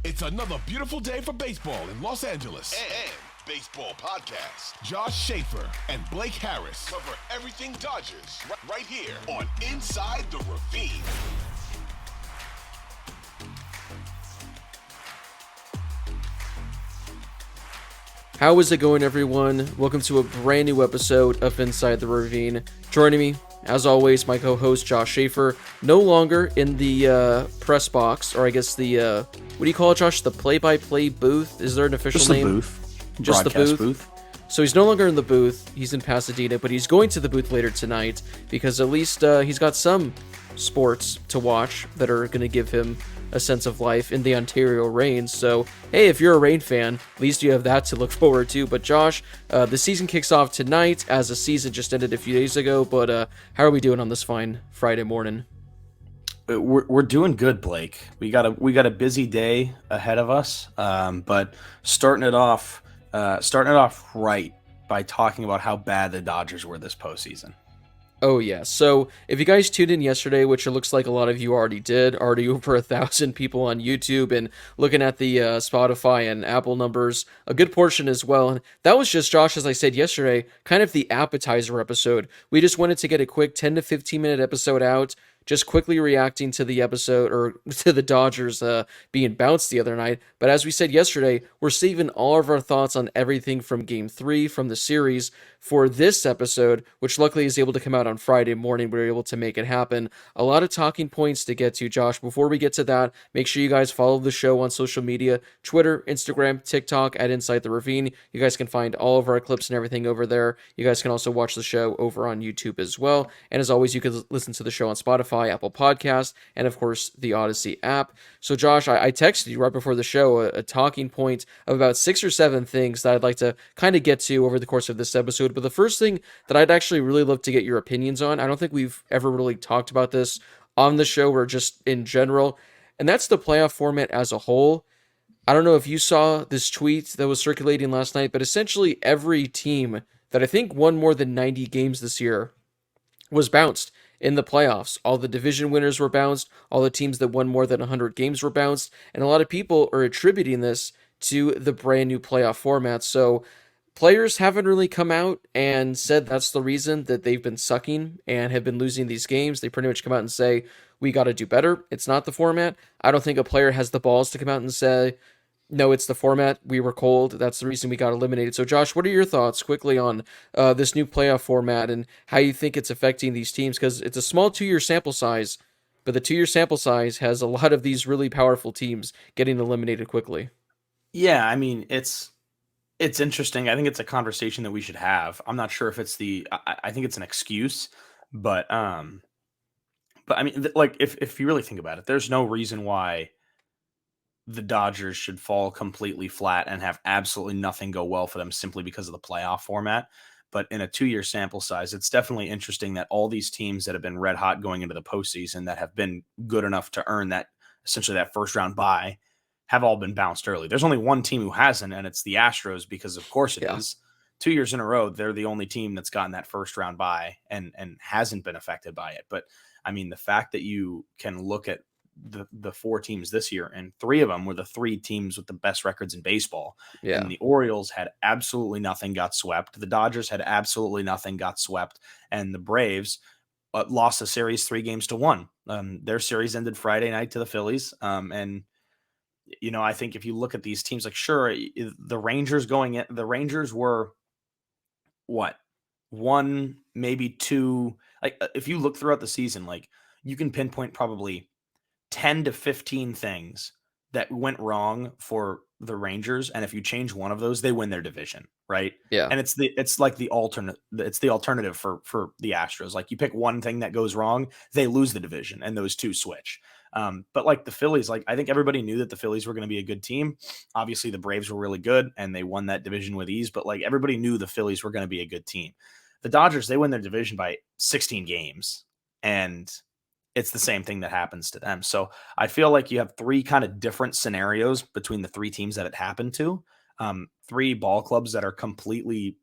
It's another beautiful day for baseball in Los Angeles. And baseball podcast. Josh Schaefer and Blake Harris cover everything Dodgers right here on Inside the Ravine. How is it going, everyone? Welcome to a brand new episode of Inside the Ravine. Joining me, as always, my co-host Josh Schaefer, no longer in the press box, or I guess the, what do you call it, Josh? The play-by-play booth? Is there an official name? Just the booth. So he's no longer in the booth. He's in Pasadena, but he's going to the booth later tonight because at least he's got some sports to watch that are going to give him a sense of life in the Ontario Reign. So, hey, if you're a Reign fan, at least you have that to look forward to. But Josh, the season kicks off tonight as the season just ended a few days ago. But how are we doing on this fine Friday morning? We're doing good, Blake. We got a busy day ahead of us, but starting it off right by talking about how bad the Dodgers were this postseason. Oh, yeah. So if you guys tuned in yesterday, which it looks like a lot of you already did, already over 1,000 people on YouTube, and looking at the Spotify and Apple numbers, a good portion as well. And that was just, Josh, as I said yesterday, kind of the appetizer episode. We just wanted to get a quick 10 to 15 minute episode out, just quickly reacting to the episode, or to the Dodgers being bounced the other night. But as we said yesterday, we're saving all of our thoughts on everything from Game 3, from the series, for this episode, which luckily is able to come out on Friday morning. We were able to make it happen. A lot of talking points to get to, Josh. Before we get to that, make sure you guys follow the show on social media, Twitter, Instagram, TikTok, at Inside the Ravine. You guys can find all of our clips and everything over there. You guys can also watch the show over on YouTube as well. And as always, you can listen to the show on Spotify, Apple Podcasts, and of course, the Odyssey app. So Josh, I texted you right before the show a talking point of about 6 or 7 things that I'd like to kind of get to over the course of this episode. But the first thing that I'd actually really love to get your opinions on, I don't think we've ever really talked about this on the show or just in general, and that's the playoff format as a whole. I don't know if you saw this tweet that was circulating last night, but essentially every team that I think won more than 90 games this year was bounced in the playoffs. All the division winners were bounced. All the teams that won more than 100 games were bounced. And a lot of people are attributing this to the brand new playoff format. So players haven't really come out and said that's the reason that they've been sucking and have been losing these games. They pretty much come out and say, we got to do better. It's not the format. I don't think a player has the balls to come out and say, no, it's the format. We were cold. That's the reason we got eliminated. So, Josh, what are your thoughts quickly on this new playoff format and how you think it's affecting these teams? Because it's a small 2-year sample size, but the 2-year sample size has a lot of these really powerful teams getting eliminated quickly. Yeah, I mean, it's interesting. I think it's a conversation that we should have. I'm not sure if it's I think it's an excuse, but I mean, like if you really think about it, there's no reason why the Dodgers should fall completely flat and have absolutely nothing go well for them simply because of the playoff format. But in a 2-year sample size, it's definitely interesting that all these teams that have been red hot going into the postseason that have been good enough to earn that, essentially that first round bye, have all been bounced early. There's only one team who hasn't, and it's the Astros, because of course it is. 2 years in a row, they're the only team that's gotten that first round bye and hasn't been affected by it. But I mean, the fact that you can look at the 4 teams this year, and 3 of them were the 3 teams with the best records in baseball. Yeah. And the Orioles had absolutely nothing, got swept. The Dodgers had absolutely nothing, got swept. And the Braves lost the series 3-1. Their series ended Friday night to the Phillies. And you know, I think if you look at these teams, like, sure, the Rangers were what? 1, maybe 2. Like, if you look throughout the season, like, you can pinpoint probably 10 to 15 things that went wrong for the Rangers, and if you change one of those, they win their division, right? Yeah. And it's like the alternative for the Astros. Like, you pick one thing that goes wrong, they lose the division, and those 2 switch. But like the Phillies, like, I think everybody knew that the Phillies were going to be a good team. Obviously, the Braves were really good, and they won that division with ease. But like, everybody knew the Phillies were going to be a good team. The Dodgers, they win their division by 16 games, and it's the same thing that happens to them. So I feel like you have 3 kind of different scenarios between the 3 teams that it happened to. 3 ball clubs that are completely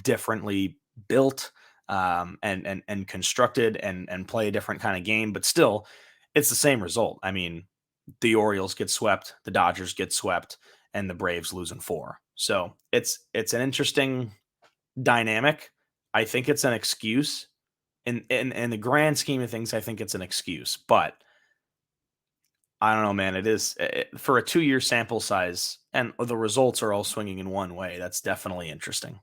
differently built and constructed and play a different kind of game, but still it's the same result. I mean, the Orioles get swept, the Dodgers get swept, and the Braves lose in 4. So it's an interesting dynamic. I think it's an excuse. In the grand scheme of things, I think it's an excuse. But I don't know, man. It is for a 2-year sample size, and the results are all swinging in one way. That's definitely interesting.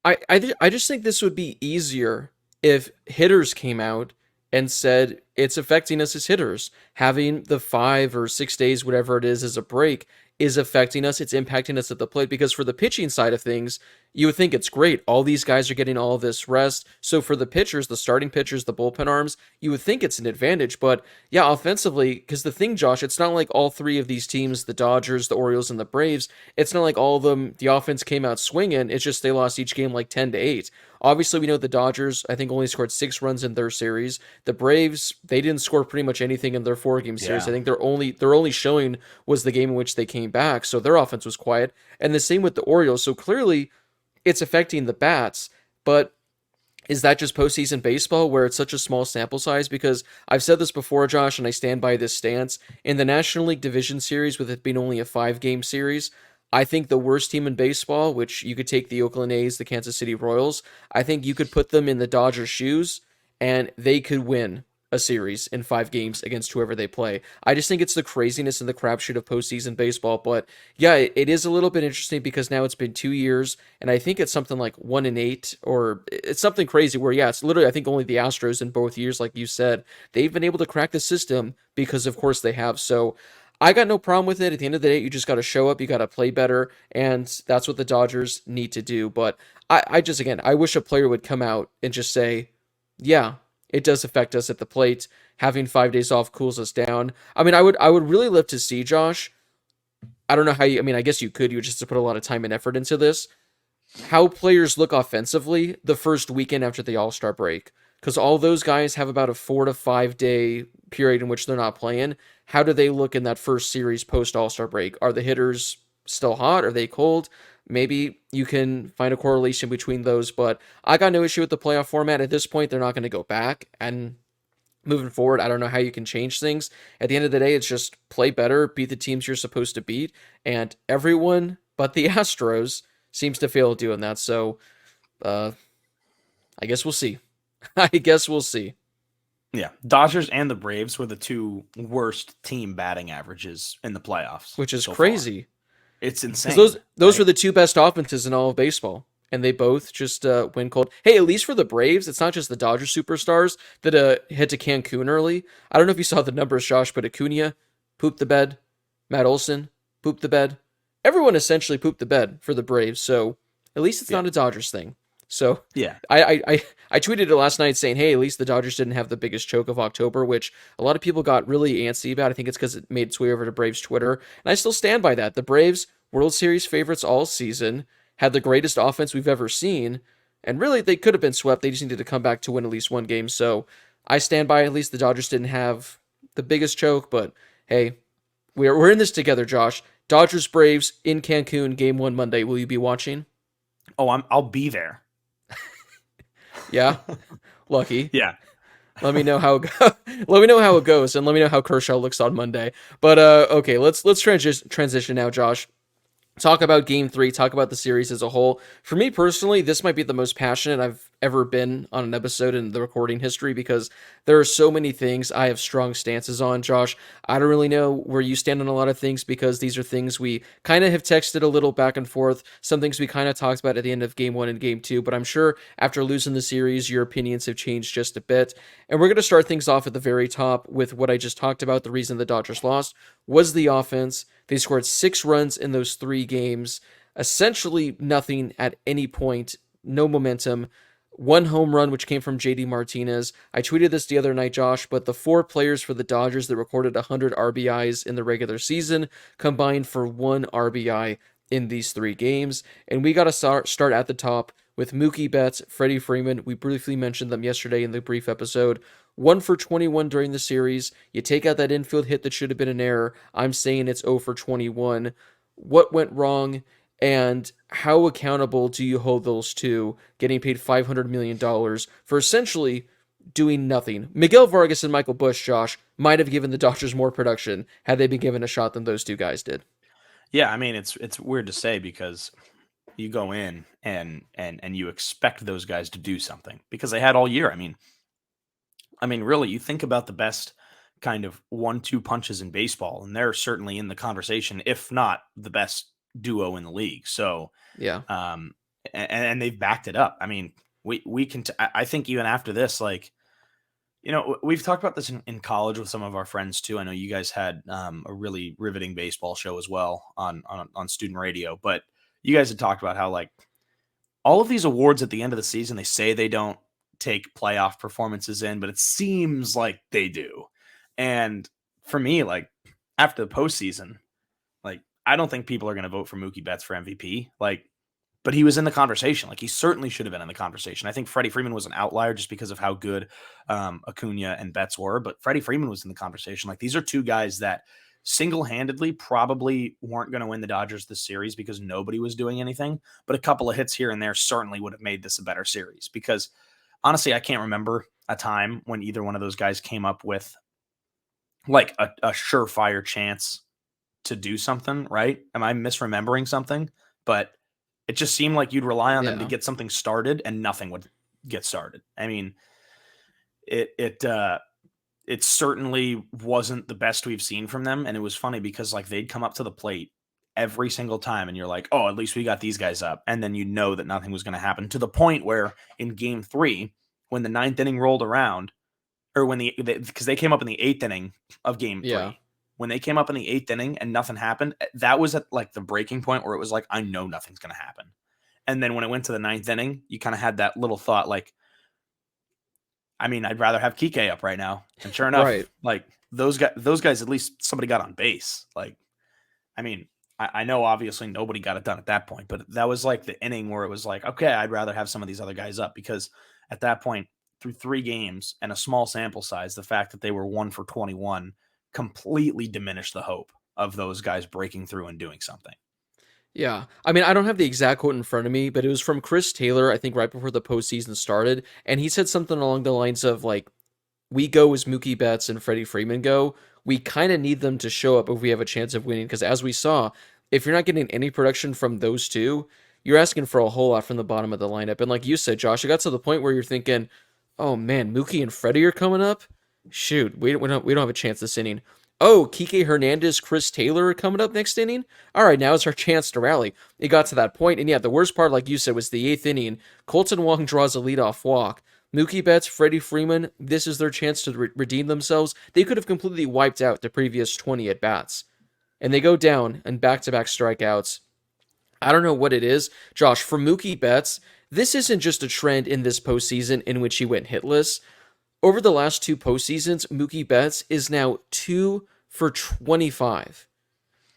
I just think this would be easier if hitters came out and said it's affecting us as hitters. Having the 5 or 6 days, whatever it is, as a break is affecting us. It's impacting us at the plate, because for the pitching side of things, you would think it's great. All these guys are getting all this rest. So for the pitchers, the starting pitchers, the bullpen arms, you would think it's an advantage. But yeah, offensively, because the thing, Josh, it's not like all 3 of these teams, the Dodgers, the Orioles, and the Braves, it's not like all of them, the offense came out swinging. It's just they lost each game like 10-8. Obviously, we know the Dodgers, I think, only scored 6 runs in their series. The Braves, they didn't score pretty much anything in their 4-game series. Yeah. I think their only showing was the game in which they came back, so their offense was quiet. And the same with the Orioles. So clearly, it's affecting the bats, but is that just postseason baseball where it's such a small sample size? Because I've said this before, Josh, and I stand by this stance. In the National League Division Series, with it being only a 5-game series, I think the worst team in baseball, which you could take the Oakland A's, the Kansas City Royals, I think you could put them in the Dodgers' shoes, and they could win a series in 5 games against whoever they play. I just think it's the craziness and the crapshoot of postseason baseball. But yeah, it is a little bit interesting because now it's been 2 years, and I think it's something like 1-8, or it's something crazy where, yeah, it's literally, I think only the Astros in both years, like you said, they've been able to crack the system because, of course, they have. So I got no problem with it. At the end of the day, you just got to show up, you got to play better, and that's what the Dodgers need to do. But I just, again, I wish a player would come out and just say, yeah, it does affect us at the plate. Having 5 days off cools us down. I mean, I would really love to see, Josh. I don't know how you, I mean, I guess you could, you would just have to put a lot of time and effort into this. How players look offensively the first weekend after the All-Star break. Because all those guys have about a 4 to 5 day period in which they're not playing. How do they look in that first series post All-Star break? Are the hitters still hot? Are they cold? Maybe you can find a correlation between those, but I got no issue with the playoff format. At this point, they're not going to go back, and moving forward, I don't know how you can change things. At the end of the day, it's just play better, beat the teams you're supposed to beat, and everyone but the Astros seems to fail at doing that, so I guess we'll see. I guess we'll see. Yeah, Dodgers and the Braves were the 2 worst team batting averages in the playoffs, Which is so crazy. far. It's insane. Those were the 2 best offenses in all of baseball, and they both just win cold. Hey, at least for the Braves, it's not just the Dodgers superstars that head to Cancun early. I don't know if you saw the numbers, Josh, but Acuna pooped the bed. Matt Olson pooped the bed. Everyone essentially pooped the bed for the Braves, so at least it's not a Dodgers thing. So Yeah. I tweeted it last night saying, hey, at least the Dodgers didn't have the biggest choke of October, which a lot of people got really antsy about. I think it's because it made its way over to Braves Twitter. And I still stand by that. The Braves, World Series favorites all season, had the greatest offense we've ever seen. And really, they could have been swept. They just needed to come back to win at least one game. So I stand by, at least the Dodgers didn't have the biggest choke. But hey, we're in this together, Josh. Dodgers Braves in Cancun, game 1 Monday. Will you be watching? Oh, I'll be there. Yeah, lucky. Yeah. Let me know how it let me know how it goes, and let me know how Kershaw looks on Monday. But okay, let's transition now, Josh. Talk about Game 3. Talk about the series as a whole. For me personally, this might be the most passionate I've ever been on an episode in the recording history because there are so many things I have strong stances on, Josh. I don't really know where you stand on a lot of things because these are things we kind of have texted a little back and forth. Some things we kind of talked about at the end of Game 1 and Game 2, but I'm sure after losing the series, your opinions have changed just a bit. And we're going to start things off at the very top with what I just talked about. The reason the Dodgers lost was the offense. They scored 6 runs in those 3 games, essentially nothing at any point, no momentum. 1 home run, which came from JD Martinez. I tweeted this the other night, Josh, but the 4 players for the Dodgers that recorded 100 RBIs in the regular season combined for 1 RBI in these 3 games. And we got to start at the top with Mookie Betts, Freddie Freeman. We briefly mentioned them yesterday in the brief episode. 1 for 21 during the series. You take out that infield hit that should have been an error. I'm saying it's 0 for 21. What went wrong, and how accountable do you hold those two getting paid $500 million for essentially doing nothing. Miguel Vargas and Michael Busch, Josh, might have given the Dodgers more production had they been given a shot than those two guys did. Yeah, I mean it's weird to say because you go in and you expect those guys to do something because they had all year. I mean, really, you think about the best kind of 1-2 punches in baseball, and they're certainly in the conversation, if not the best duo in the league. So, Yeah. and they've backed it up. I mean, we can. I think even after this, like, we've talked about this in college with some of our friends too. I know you guys had a really riveting baseball show as well on student radio, but you guys had talked about how like all of these awards at the end of the season, they say they don't take playoff performances in, but it seems like they do. And for me, like after the postseason, like I don't think people are going to vote for Mookie Betts for MVP. Like, but he was in the conversation. Like he certainly should have been in the conversation. I think Freddie Freeman was an outlier just because of how good Acuna and Betts were, but Freddie Freeman was in the conversation. Like these are two guys that single-handedly probably weren't going to win the Dodgers this series because nobody was doing anything, but a couple of hits here and there certainly would have made this a better series because honestly, I can't remember a time when either one of those guys came up with like a surefire chance to do something, right? Am I misremembering something? But it just seemed like you'd rely on them to get something started and nothing would get started. I mean, it certainly wasn't the best we've seen from them. And it was funny because like they'd come up to the plate every single time and you're like, oh, at least we got these guys up. And then you know that nothing was going to happen to the point where in game 3, when the 9th inning rolled around, or when because they came up in the 8th inning of game 3, when they came up in the 8th inning and nothing happened, that was at like the breaking point where it was like, I know nothing's going to happen. And then when it went to the 9th inning, you kind of had that little thought like, I mean, I'd rather have Kike up right now. And sure enough, like those guys, at least somebody got on base. Like, I mean, I know obviously nobody got it done at that point, but that was like the inning where it was like, okay, I'd rather have some of these other guys up because at that point, through 3 games and a small sample size, the fact that they were 1 for 21 completely diminished the hope of those guys breaking through and doing something. Yeah. I mean, I don't have the exact quote in front of me, but it was from Chris Taylor, I think right before the postseason started. And he said something along the lines of like, we go as Mookie Betts and Freddie Freeman go. We kind of need them to show up if we have a chance of winning. Because as we saw, if you're not getting any production from those two, you're asking for a whole lot from the bottom of the lineup. And like you said, Josh, it got to the point where you're thinking, oh man, Mookie and Freddie are coming up? Shoot, we don't have a chance this inning. Oh, Kike Hernandez, Chris Taylor are coming up next inning? All right, now it's our chance to rally. It got to that point, and yeah, the worst part, like you said, was the 8th inning. Colton Wong draws a leadoff walk. Mookie Betts, Freddie Freeman, this is their chance to redeem themselves. They could have completely wiped out the previous 20 at-bats. And they go down and back-to-back strikeouts. I don't know what it is. Josh, for Mookie Betts, this isn't just a trend in this postseason in which he went hitless. Over the last 2 postseasons, Mookie Betts is now 2 for 25.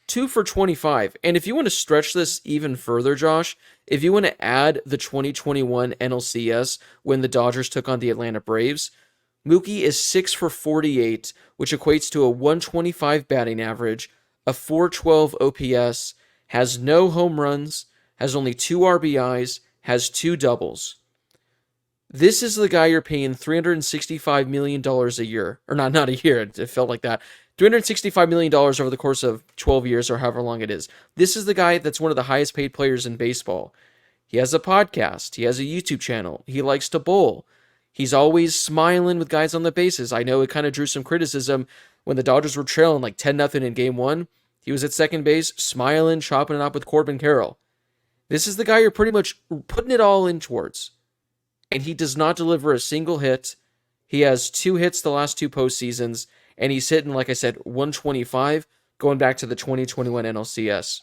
2 for 25. And if you want to stretch this even further, Josh, if you want to add the 2021 NLCS when the Dodgers took on the Atlanta Braves, Mookie is 6 for 48, which equates to a 125 batting average, a 412 OPS, has no home runs, has only 2 RBIs, has 2 doubles. This is the guy you're paying $365 million a year. Or not a year, it felt like that. $365 million over the course of 12 years or however long it is. This is the guy that's one of the highest paid players in baseball. He has a podcast. He has a YouTube channel. He likes to bowl. He's always smiling with guys on the bases. I know it kind of drew some criticism when the Dodgers were trailing like 10-0 in game 1. He was at second base, smiling, chopping it up with Corbin Carroll. This is the guy you're pretty much putting it all in towards. And he does not deliver a single hit. He has 2 hits the last 2 postseasons, and he's hitting, like I said, 125, going back to the 2021 NLCS.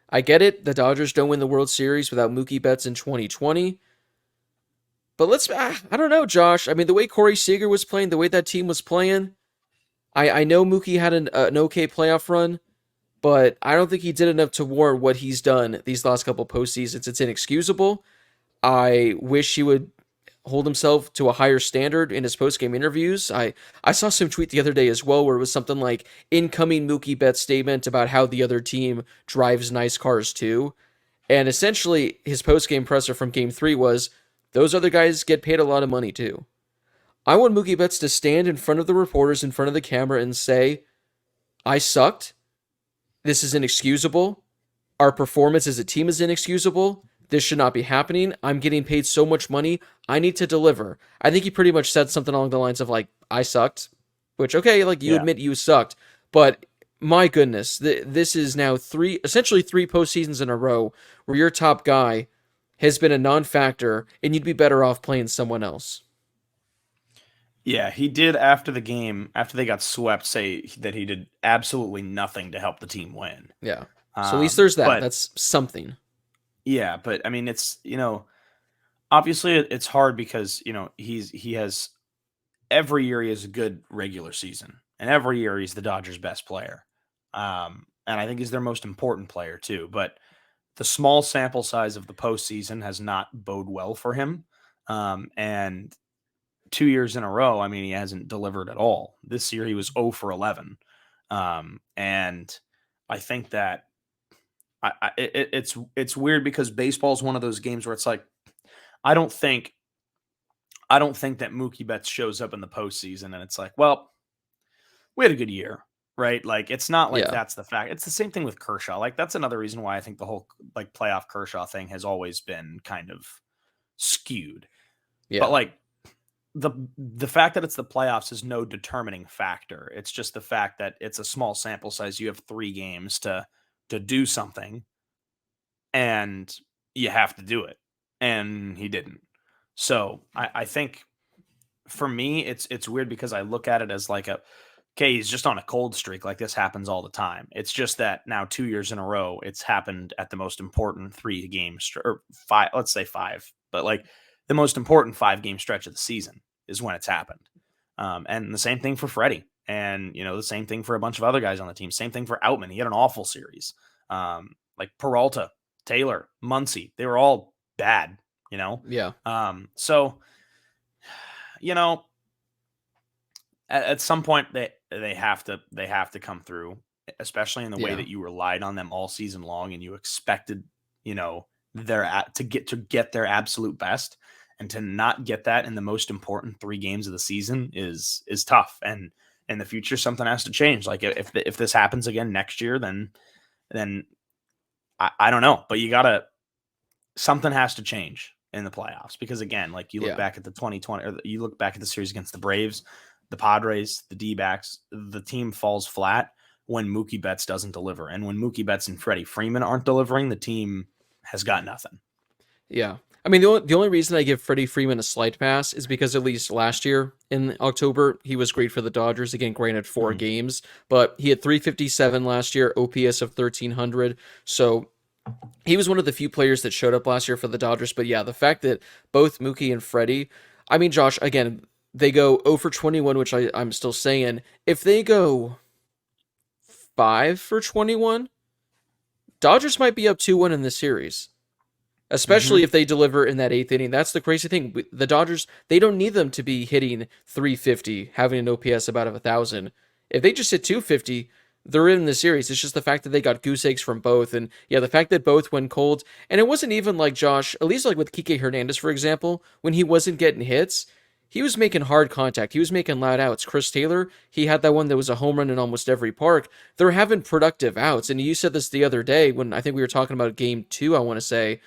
I get it, the Dodgers don't win the World Series without Mookie Betts in 2020. But I don't know, Josh. I mean, the way Corey Seager was playing, the way that team was playing, I know Mookie had an okay playoff run, but I don't think he did enough to warrant what he's done these last couple postseasons. It's inexcusable. I wish he would hold himself to a higher standard in his post-game interviews. I saw some tweet the other day as well where it was something like incoming Mookie Betts statement about how the other team drives nice cars too. And essentially his post-game presser from game 3 was, those other guys get paid a lot of money too. I want Mookie Betts to stand in front of the reporters, in front of the camera, and say, I sucked. This is inexcusable. Our performance as a team is inexcusable. This should not be happening. I'm getting paid so much money. I need to deliver. I think he pretty much said something along the lines of like, I sucked, which, okay, like you admit you sucked, but my goodness, this is now essentially three postseasons in a row where your top guy has been a non-factor and you'd be better off playing someone else. Yeah, he did after the game, after they got swept, say that he did absolutely nothing to help the team win. Yeah. So at least there's that. But That's something. yeah, but I mean, it's, obviously it's hard because, he has every year he has a good regular season, and every year he's the Dodgers' best player. And I think he's their most important player too. But the small sample size of the postseason has not bode well for him. And 2 years in a row, I mean, he hasn't delivered at all. This year he was 0 for 11. And I think that it's weird because baseball is one of those games where it's like, I don't think that Mookie Betts shows up in the postseason and it's like, well, we had a good year, right? Like, it's not like that's the fact. It's the same thing with Kershaw. Like, that's another reason why I think the whole like playoff Kershaw thing has always been kind of skewed. Yeah. But like the fact that it's the playoffs is no determining factor. It's just the fact that it's a small sample size. You have 3 games to do something, and you have to do it. And he didn't. So I think for me, it's weird because I look at it as like okay, he's just on a cold streak. Like, this happens all the time. It's just that now 2 years in a row, it's happened at the most important 3 games or 5, let's say 5, but like the most important 5-game stretch of the season is when it's happened. And the same thing for Freddie, and the same thing for a bunch of other guys on the team. Same thing for Outman. He had an awful series. Like Peralta, Taylor, Muncy, they were all bad. Yeah. So, at some point they have to come through, especially in the way that you relied on them all season long and you expected, to get their absolute best, and to not get that in the most important 3 games of the season is tough. And in the future, something has to change. Like, if this happens again next year, then I don't know, but something has to change in the playoffs, because again, like, you look back at the 2020, or you look back at the series against the Braves, the Padres, the D-backs, the team falls flat when Mookie Betts doesn't deliver. And when Mookie Betts and Freddie Freeman aren't delivering, the team has got nothing. Yeah. I mean, the only reason I give Freddie Freeman a slight pass is because at least last year in October, he was great for the Dodgers. Again, granted 4 games, but he had 357 last year, OPS of 1,300. So he was one of the few players that showed up last year for the Dodgers. But yeah, the fact that both Mookie and Freddie, I mean, Josh, again, they go 0 for 21, which I'm still saying. If they go 5 for 21, Dodgers might be up 2-1 in this series. Especially if they deliver in that 8th inning. That's the crazy thing. The Dodgers, they don't need them to be hitting 350, having an OPS about 1,000. If they just hit 250, they're in the series. It's just the fact that they got goose eggs from both. And yeah, the fact that both went cold. And it wasn't even like, Josh, at least like with Kike Hernandez, for example, when he wasn't getting hits, he was making hard contact. He was making loud outs. Chris Taylor, he had that one that was a home run in almost every park. They're having productive outs. And you said this the other day when I think we were talking about game 2, I want to say,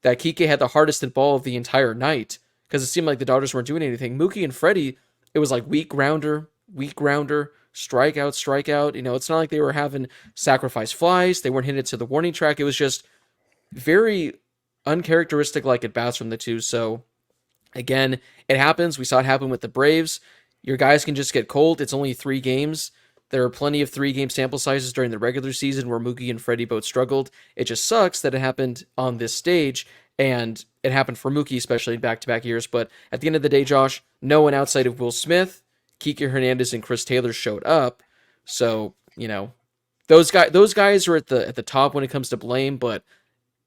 that Kike had the hardest hit ball of the entire night because it seemed like the Dodgers weren't doing anything. Mookie and Freddie, it was like weak grounder, strikeout. It's not like they were having sacrifice flies. They weren't hitting it to the warning track. It was just very uncharacteristic like at bats from the two. So again, it happens. We saw it happen with the Braves. Your guys can just get cold. It's only 3 games. There are plenty of 3-game sample sizes during the regular season where Mookie and Freddie both struggled. It just sucks that it happened on this stage, and it happened for Mookie, especially in back-to-back years. But at the end of the day, Josh, no one outside of Will Smith, Kike Hernandez, and Chris Taylor showed up. So, those guys are at the top when it comes to blame, but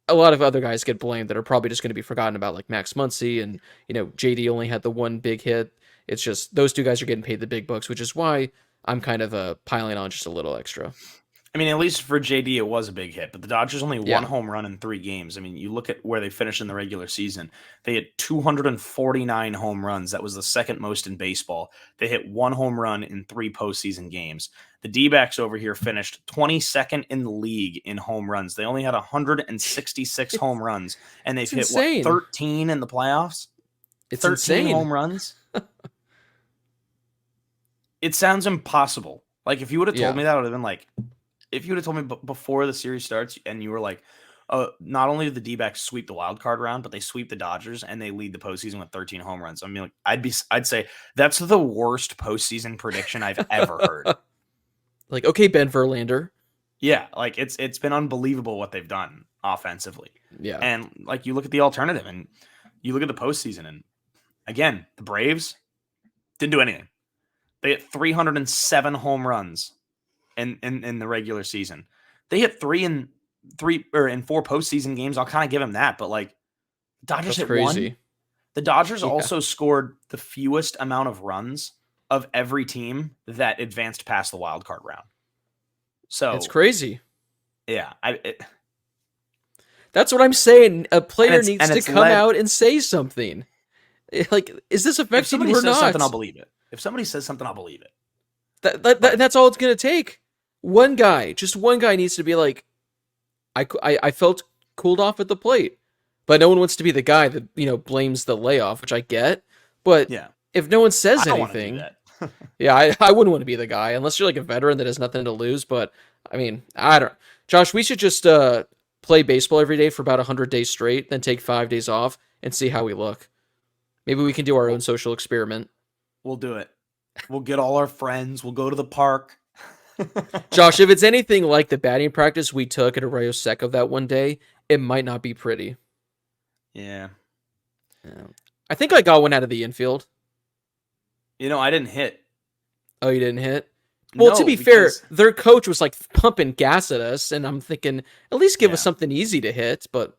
a lot of other guys get blamed that are probably just going to be forgotten about, like Max Muncy, and, JD only had the 1 big hit. It's just those 2 guys are getting paid the big bucks, which is why I'm kind of piling on just a little extra. I mean, at least for JD, it was a big hit, but the Dodgers only one Yeah, home run in 3 games. I mean, you look at where they finished in the regular season, they hit 249 home runs. That was the second most in baseball. They hit 1 home run in 3 postseason games. The D-backs over here finished 22nd in the league in home runs. They only had 166 it's, home runs, and they've it's hit, what, insane. 13 in the playoffs? It's 13 insane. home runs? It sounds impossible. Like, if you would have told Yeah, me that, I would have been like, if you would have told me before the series starts and you were like, not only did the D-backs sweep the wild card round, but they sweep the Dodgers and they lead the postseason with 13 home runs. I mean, like, I'd say that's the worst postseason prediction I've ever heard. like okay, Ben Verlander. Yeah, like it's been unbelievable what they've done offensively. Yeah, And like you look at the alternative and you look at the postseason, and again, the Braves didn't do anything. They hit 307 home runs in the regular season. They hit in 4 postseason games. I'll kind of give them that, but like Dodgers that's hit crazy. 1. The Dodgers Yeah, also scored the fewest amount of runs of every team that advanced past the wild card round. it's So crazy. yeah, That's what I'm saying. A player needs to it's come led. out and say something. Like, is this If affecting somebody you or says not? something, I'll believe it. If somebody says something, I'll believe it. But That's all it's gonna take. One guy, just one guy, needs to be like, I felt cooled off at the plate, but no one wants to be the guy that blames the layoff, which I get. But yeah, if no one says I don't want to do anything, that. yeah, I wouldn't want to be the guy unless you're like a veteran that has nothing to lose. But I mean, I don't. Josh, we should just play baseball every day for about 100 days straight, then take 5 days off and see how we look. Maybe we can do our own social experiment. We'll do it. We'll get all our friends. We'll go to the park. Josh, if it's anything like the batting practice we took at Arroyo Seco that one day, it might not be pretty. Yeah. Yeah. I think I got one out of the infield. I didn't hit. Oh, you didn't hit? Well, to No, be fair, because their coach was like pumping gas at us, and I'm thinking, at least give us yeah. something easy to hit, but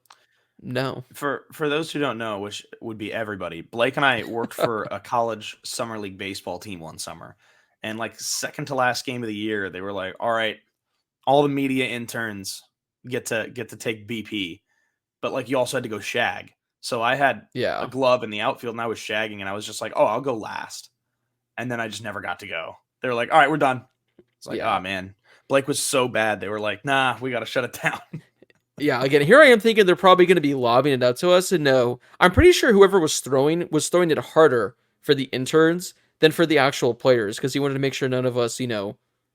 no. For those who don't know, which would be everybody, Blake and I worked for a college summer league baseball team one summer. And like second to last game of the year, they were like, "All right, all the media interns get to take BP, but like you also had to go shag." So I had a Yeah. glove in the outfield and I was shagging, and I was just like, "Oh, I'll go last." And then I just never got to go. They were like, "All right, we're done." It's like, Yeah. "Oh man." Blake was so bad. They were like, "Nah, we got to shut it down." Yeah, again, here I am thinking they're probably going to be lobbing it out to us, and no, I'm pretty sure whoever was throwing it harder for the interns than for the actual players, because he wanted to make sure none of us,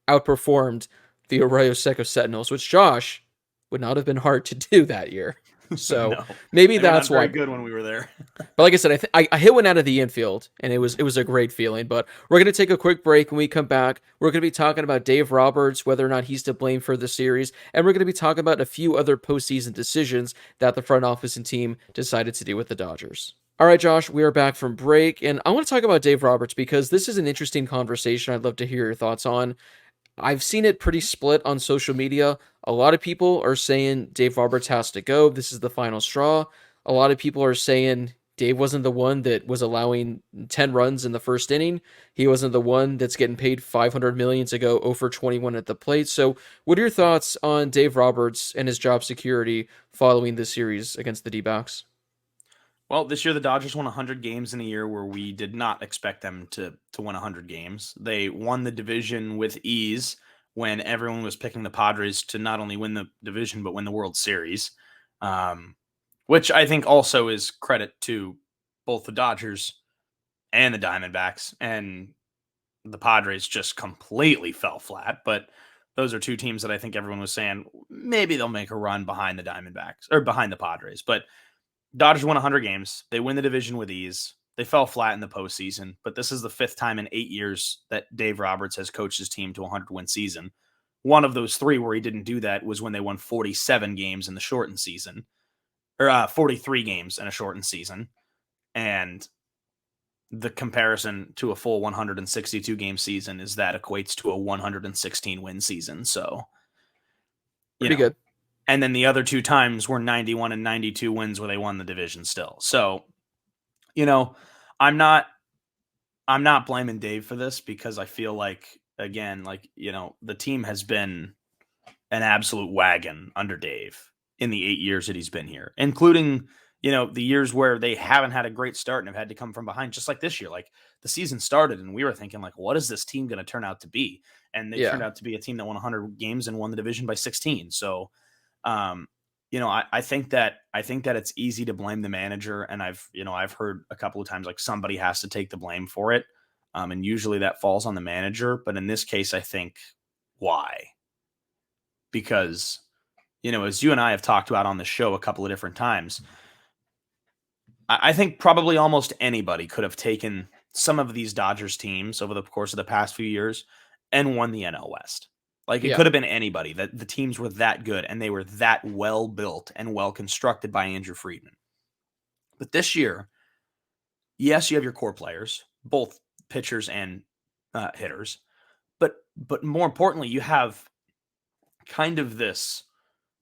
outperformed the Arroyo Seco Sentinels, which Josh would not have been hard to do that year. So No. maybe They were that's not very why. good when we were there. But like I said, I hit one out of the infield, and it was a great feeling. But we're gonna take a quick break. When we come back, we're gonna be talking about Dave Roberts, whether or not he's to blame for the series, and we're gonna be talking about a few other postseason decisions that the front office and team decided to do with the Dodgers. All right, Josh, we are back from break, and I want to talk about Dave Roberts because this is an interesting conversation. I'd love to hear your thoughts on. I've seen it pretty split on social media. A lot of people are saying Dave Roberts has to go. This is the final straw. A lot of people are saying Dave wasn't the one that was allowing 10 runs in the first inning. He wasn't the one that's getting paid $500 million to go 0 for 21 at the plate. So, what are your thoughts on Dave Roberts and his job security following this series against the D-backs? Well, this year the Dodgers won 100 games in a year where we did not expect them to win 100 games. They won the division with ease when everyone was picking the Padres to not only win the division but win the World Series, which I think also is credit to both the Dodgers and the Diamondbacks. And the Padres just completely fell flat. But those are two teams that I think everyone was saying maybe they'll make a run behind the Diamondbacks or behind the Padres, but Dodgers won 100 games. They win the division with ease. They fell flat in the postseason, but this is the 5th time in 8 years that Dave Roberts has coached his team to a 100-win season. One of those 3 where he didn't do that was when they won 47 games in the shortened season, or 43 games in a shortened season. And the comparison to a full 162-game season is that equates to a 116-win season. So, Pretty good. And then the other 2 times were 91 and 92 wins where they won the division still. So, I'm not blaming Dave for this because I feel like, again, the team has been an absolute wagon under Dave in the 8 years that he's been here, including, the years where they haven't had a great start and have had to come from behind, just like this year. Like, the season started and we were thinking, like, what is this team going to turn out to be? And they turned out to be a team that won 100 games and won the division by 16. So, I think that it's easy to blame the manager, and I've heard a couple of times like somebody has to take the blame for it, and usually that falls on the manager. But in this case, I think why? Because as you and I have talked about on the show a couple of different times, I think probably almost anybody could have taken some of these Dodgers teams over the course of the past few years and won the NL West. Like, it could have been anybody. That the teams were that good and they were that well built and well constructed by Andrew Friedman. But this year, yes, you have your core players, both pitchers and hitters, but more importantly, you have kind of this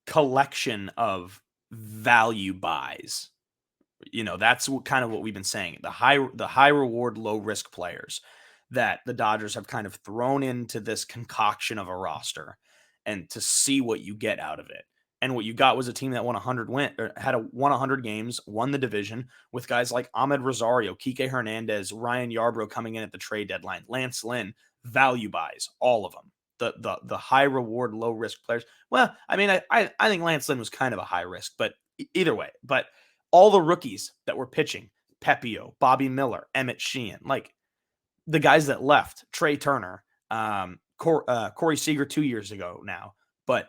collection of value buys. That's kind of what we've been saying. The high reward, low risk players that the Dodgers have kind of thrown into this concoction of a roster, and to see what you get out of it. And what you got was a team that won 100 games, won the division, with guys like Ahmed Rosario, Kike Hernandez, Ryan Yarbrough coming in at the trade deadline, Lance Lynn, value buys, all of them. The high reward, low risk players. Well, I mean, I think Lance Lynn was kind of a high risk, but either way. But all the rookies that were pitching, Pepio, Bobby Miller, Emmett Sheehan, like the guys that left, Trey Turner, Corey Seager 2 years ago now, but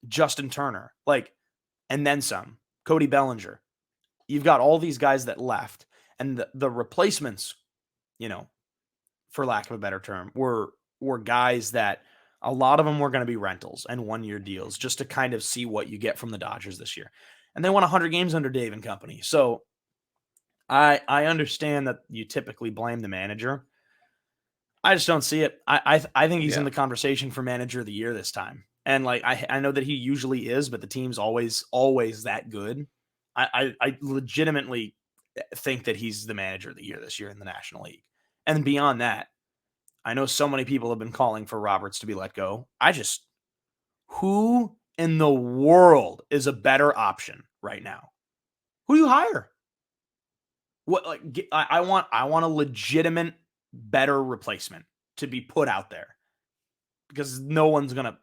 Justin Turner, like, and then some, Cody Bellinger. You've got all these guys that left, and the replacements, for lack of a better term, were guys that a lot of them were going to be rentals and 1-year deals just to kind of see what you get from the Dodgers this year. And they won 100 games under Dave and company. So I understand that you typically blame the manager. I just don't see it. I think he's in the conversation for manager of the year this time. And like, I know that he usually is, but the team's always that good. I legitimately think that he's the manager of the year this year in the National League. And beyond that, I know so many people have been calling for Roberts to be let go. Who in the world is a better option right now? Who do you hire? What, like, I want a legitimate, better replacement to be put out there, because no one's gonna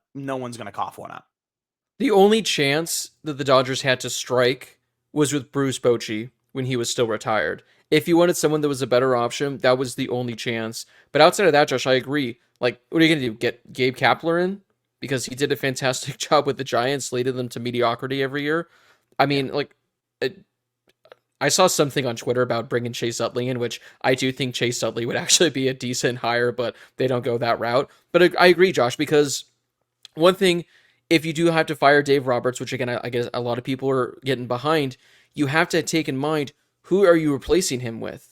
cough one up. The only chance that the Dodgers had to strike was with Bruce Bochy when he was still retired. If you wanted someone that was a better option, that was the only chance. But outside of that, Josh, I agree. Like, what are you gonna do? Get Gabe Kapler in? Because he did a fantastic job with the Giants, leading them to mediocrity every year. I mean, I saw something on Twitter about bringing Chase Utley in, which I do think Chase Utley would actually be a decent hire, but they don't go that route. But I agree, Josh, because one thing, if you do have to fire Dave Roberts, which again, I guess a lot of people are getting behind, you have to take in mind, who are you replacing him with?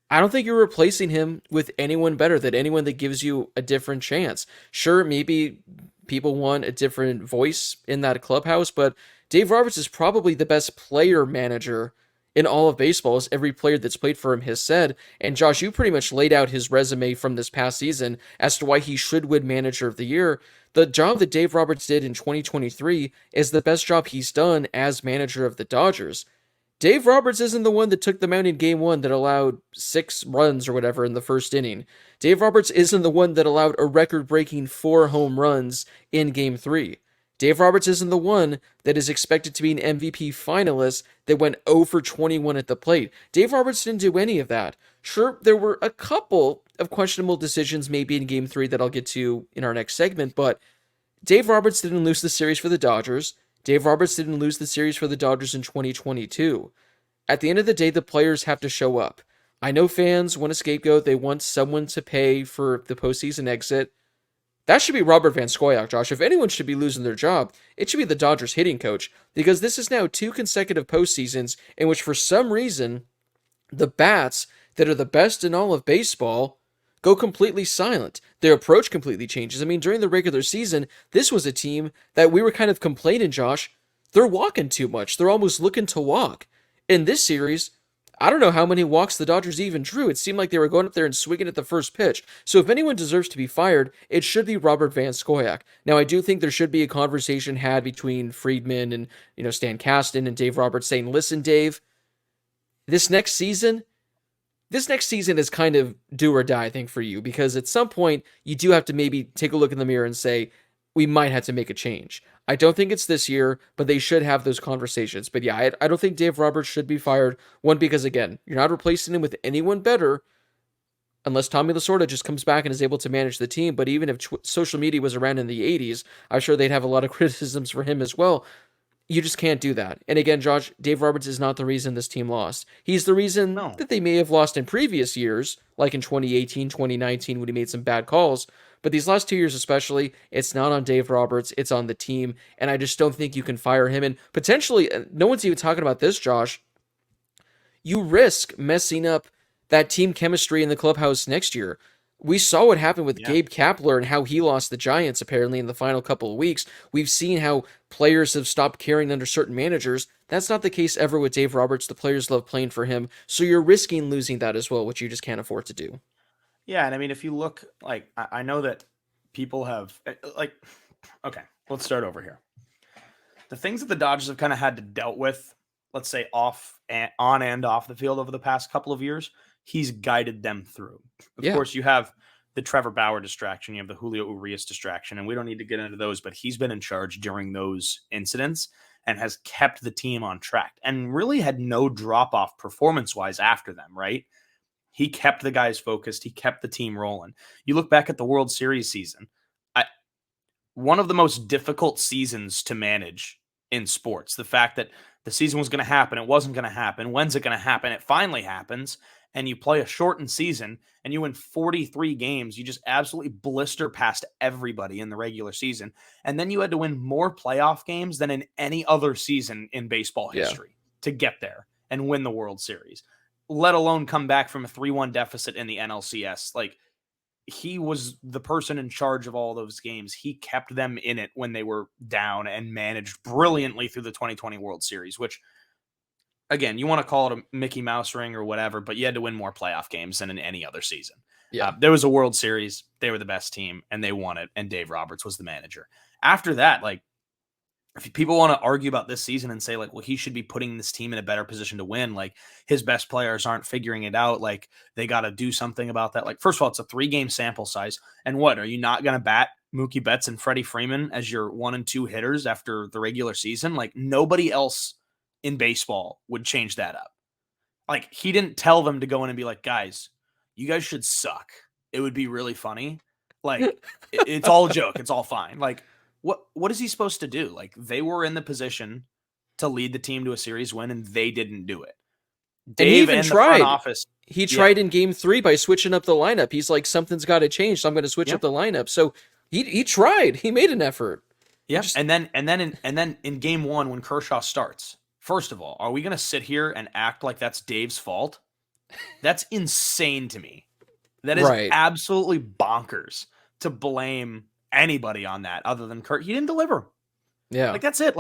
I don't think you're replacing him with anyone better, than anyone that gives you a different chance. Sure, maybe people want a different voice in that clubhouse, but Dave Roberts is probably the best player manager in all of baseball, as every player that's played for him has said. And Josh, you pretty much laid out his resume from this past season as to why he should win Manager of the Year. The job that Dave Roberts did in 2023 is the best job he's done as manager of the Dodgers. Dave Roberts isn't the one that took the mound in Game 1 that allowed 6 runs or whatever in the first inning. Dave Roberts isn't the one that allowed a record-breaking 4 home runs in Game 3. Dave Roberts isn't the one that is expected to be an MVP finalist that went 0 for 21 at the plate. Dave Roberts didn't do any of that. Sure, there were a couple of questionable decisions maybe in Game 3 that I'll get to in our next segment, but Dave Roberts didn't lose the series for the Dodgers. Dave Roberts didn't lose the series for the Dodgers in 2022. At the end of the day, the players have to show up. I know fans want a scapegoat. They want someone to pay for the postseason exit. That should be Robert Van Scoyoc, Josh. If anyone should be losing their job, it should be the Dodgers hitting coach, because this is now 2 consecutive postseasons in which, for some reason, the bats that are the best in all of baseball go completely silent. Their approach completely changes. I mean, during the regular season, this was a team that we were kind of complaining, Josh, they're walking too much. They're almost looking to walk. In this series, I don't know how many walks the Dodgers even drew. It seemed like they were going up there and swinging at the first pitch. So if anyone deserves to be fired, it should be Robert Van Scoyoc. Now, I do think there should be a conversation had between Friedman and, Stan Kasten and Dave Roberts saying, listen, Dave, this next season is kind of do or die, I think, for you, because at some point you do have to maybe take a look in the mirror and say, we might have to make a change. I don't think it's this year, but they should have those conversations. But yeah, I don't think Dave Roberts should be fired. One, because again, you're not replacing him with anyone better unless Tommy Lasorda just comes back and is able to manage the team. But even if social media was around in the 80s, I'm sure they'd have a lot of criticisms for him as well. You just can't do that. And again, Josh, Dave Roberts is not the reason this team lost. He's the reason that they may have lost in previous years, like in 2018, 2019, when he made some bad calls. But these last 2 years especially, it's not on Dave Roberts, it's on the team. And I just don't think you can fire him. And potentially, no one's even talking about this, Josh. You risk messing up that team chemistry in the clubhouse next year. We saw what happened with Gabe Kapler and how he lost the Giants apparently in the final couple of weeks. We've seen how players have stopped caring under certain managers. That's not the case ever with Dave Roberts. The players love playing for him. So you're risking losing that as well, which you just can't afford to do. Yeah, and I mean, if you look, I know that people have, okay, let's start over here. The things that the Dodgers have kind of had to dealt with, let's say on and off the field over the past couple of years, he's guided them through. Of course, you have the Trevor Bauer distraction, you have the Julio Urias distraction, and we don't need to get into those, but he's been in charge during those incidents and has kept the team on track and really had no drop-off performance-wise after them, right? He kept the guys focused. He kept the team rolling. You look back at the World Series season, one of the most difficult seasons to manage in sports. The fact that the season was going to happen, it wasn't going to happen. When's it going to happen? It finally happens. And you play a shortened season and you win 43 games. You just absolutely blister past everybody in the regular season. And then you had to win more playoff games than in any other season in baseball history to get there and win the World Series, let alone come back from a 3-1 deficit in the NLCS. Like, he was the person in charge of all those games. He kept them in it when they were down and managed brilliantly through the 2020 World Series, which, again, you want to call it a Mickey Mouse ring or whatever, but you had to win more playoff games than in any other season. Yeah. There was a World Series. They were the best team, and they won it, and Dave Roberts was the manager. After that, if people want to argue about this season and say, well, he should be putting this team in a better position to win, his best players aren't figuring it out, they got to do something about that. First of all, it's a 3-game sample size. And what, are you not going to bat Mookie Betts and Freddie Freeman as your 1 and 2 hitters after the regular season? Nobody else in baseball would change that up. He didn't tell them to go in and be like, guys, you guys should suck. It would be really funny. It's all a joke. It's all fine. What is he supposed to do? They were in the position to lead the team to a series win, and they didn't do it. Dave and the front office. He tried in Game 3 by switching up the lineup. He's like, something's got to change, so I'm going to switch up the lineup. So he tried. He made an effort. Yep. And then in Game 1 when Kershaw starts, first of all, are we going to sit here and act like that's Dave's fault? That's insane to me. That is absolutely bonkers to blame anybody on that other than Kurt. He didn't deliver. Yeah. That's it.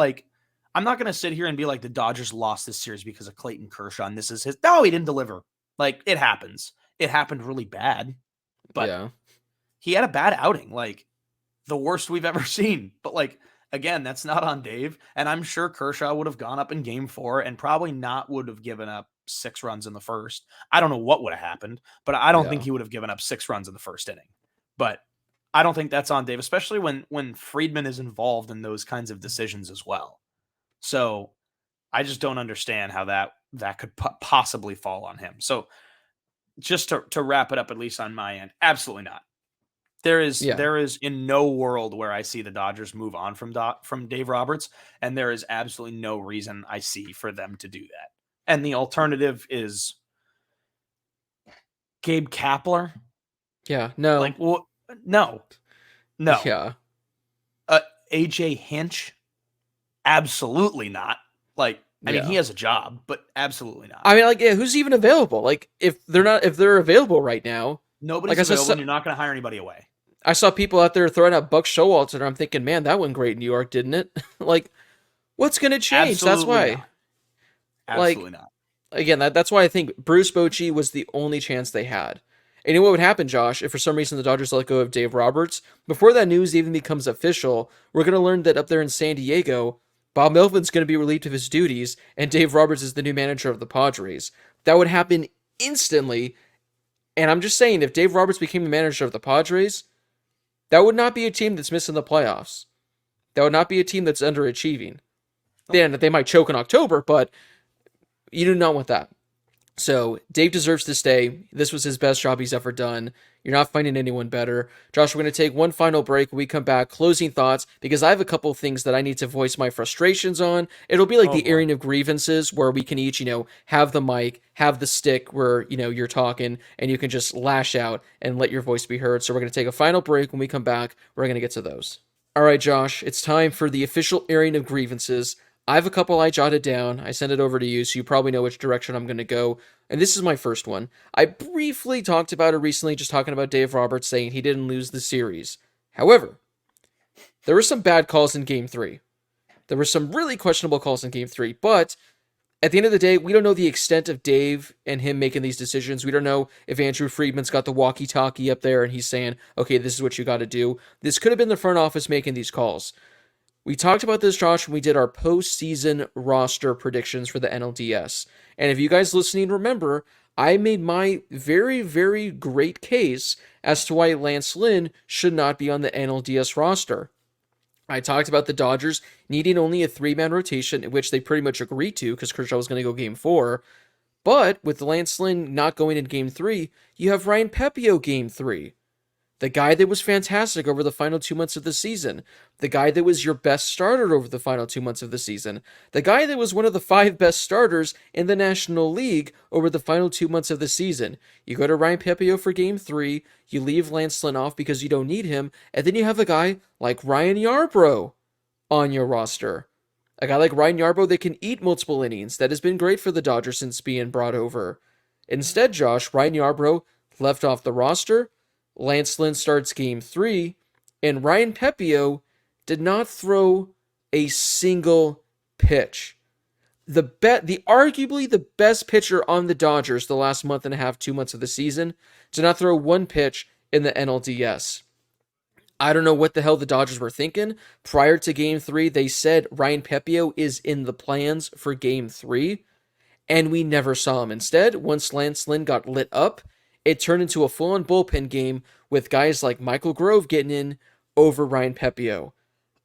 I'm not going to sit here and be like the Dodgers lost this series because of Clayton Kershaw and this is his. No, he didn't deliver. It happens. It happened really bad, but he had a bad outing. The worst we've ever seen. But again, that's not on Dave. And I'm sure Kershaw would have gone up in Game 4 and probably not would have given up 6 runs in the first. I don't know what would have happened, but I don't think he would have given up 6 runs in the first inning. But I don't think that's on Dave, especially when Friedman is involved in those kinds of decisions as well. So I just don't understand how that could possibly fall on him. So just to wrap it up, at least on my end, absolutely not. There is in no world where I see the Dodgers move on from Dave Roberts, and there is absolutely no reason I see for them to do that. And the alternative is Gabe Kapler. Yeah, no. No. Yeah. AJ Hinch? Absolutely not. I mean, he has a job, but absolutely not. I mean, who's even available? If they're available right now, nobody's available, and you're not going to hire anybody away. I saw people out there throwing out Buck Showalter, and I'm thinking, man, that went great in New York, didn't it? What's going to change? Absolutely That's why. Not. Absolutely not. again, that's why I think Bruce Bochy was the only chance they had. And you know what would happen, Josh, if for some reason the Dodgers let go of Dave Roberts? Before that news even becomes official, we're going to learn that up there in San Diego, Bob Melvin's going to be relieved of his duties, and Dave Roberts is the new manager of the Padres. That would happen instantly. And I'm just saying, if Dave Roberts became the manager of the Padres, that would not be a team that's missing the playoffs. That would not be a team that's underachieving. Then they might choke in October, but you do not want that. So Dave deserves to stay. This was his best job he's ever done. You're not finding anyone better. Josh, we're going to take one final break. When we come back, closing thoughts, because I have a couple of things that I need to voice my frustrations on. It'll be like the airing of grievances where we can each, have the mic, have the stick where, you're talking, and you can just lash out and let your voice be heard. So we're going to take a final break. When we come back, we're going to get to those. All right, Josh, it's time for the official airing of grievances. I have a couple I jotted down. I sent it over to you, so you probably know which direction I'm going to go. And this is my first one. I briefly talked about it recently, just talking about Dave Roberts saying he didn't lose the series. However, there were some bad calls in Game 3. There were some really questionable calls in Game 3, but at the end of the day, we don't know the extent of Dave and him making these decisions. We don't know if Andrew Friedman's got the walkie-talkie up there and he's saying, okay, this is what you got to do. This could have been the front office making these calls. We talked about this, Josh, when we did our postseason roster predictions for the NLDS. And if you guys listening remember, I made my very, very great case as to why Lance Lynn should not be on the NLDS roster. I talked about the Dodgers needing only a 3-man rotation, which they pretty much agreed to because Kershaw was going to go Game 4. But with Lance Lynn not going in Game 3, you have Ryan Pepiot Game 3. The guy that was fantastic over the final 2 months of the season. The guy that was your best starter over the final 2 months of the season. The guy that was one of the 5 best starters in the National League over the final 2 months of the season. You go to Ryan Pepiot for Game 3, you leave Lance Lynn off because you don't need him, and then you have a guy like Ryan Yarbrough on your roster. A guy like Ryan Yarbrough that can eat multiple innings. That has been great for the Dodgers since being brought over. Instead, Josh, Ryan Yarbrough left off the roster. Lance Lynn starts Game 3, and Ryan Pepiot did not throw a single pitch. The arguably the best pitcher on the Dodgers the last month and a half, 2 months of the season, did not throw one pitch in the NLDS. I don't know what the hell the Dodgers were thinking. Prior to Game 3, they said Ryan Pepiot is in the plans for Game 3, and we never saw him. Instead, once Lance Lynn got lit up, it turned into a full-on bullpen game with guys like Michael Grove getting in over Ryan Pepiot.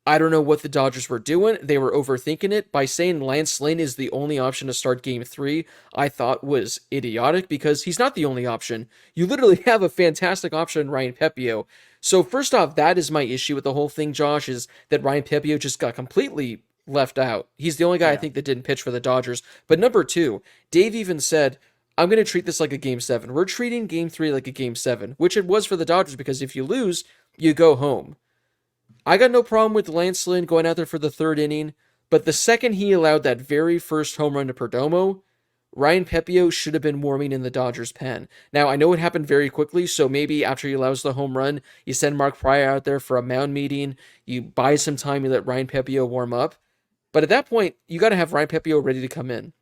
I don't know what the Dodgers were doing. They were overthinking it. By saying Lance Lynn is the only option to start Game 3, I thought was idiotic because he's not the only option. You literally have a fantastic option in Ryan Pepiot. So first off, that is my issue with the whole thing, Josh, is that Ryan Pepiot just got completely left out. He's the only guy I think that didn't pitch for the Dodgers. But number 2, Dave even said, I'm going to treat this like a Game 7. We're treating Game 3 like a Game 7, which it was for the Dodgers because if you lose, you go home. I got no problem with Lance Lynn going out there for the 3rd inning, but the second he allowed that very first home run to Perdomo, Ryan Pepiot should have been warming in the Dodgers' pen. Now, I know it happened very quickly, so maybe after he allows the home run, you send Mark Pryor out there for a mound meeting, you buy some time, you let Ryan Pepiot warm up. But at that point, you got to have Ryan Pepiot ready to come in.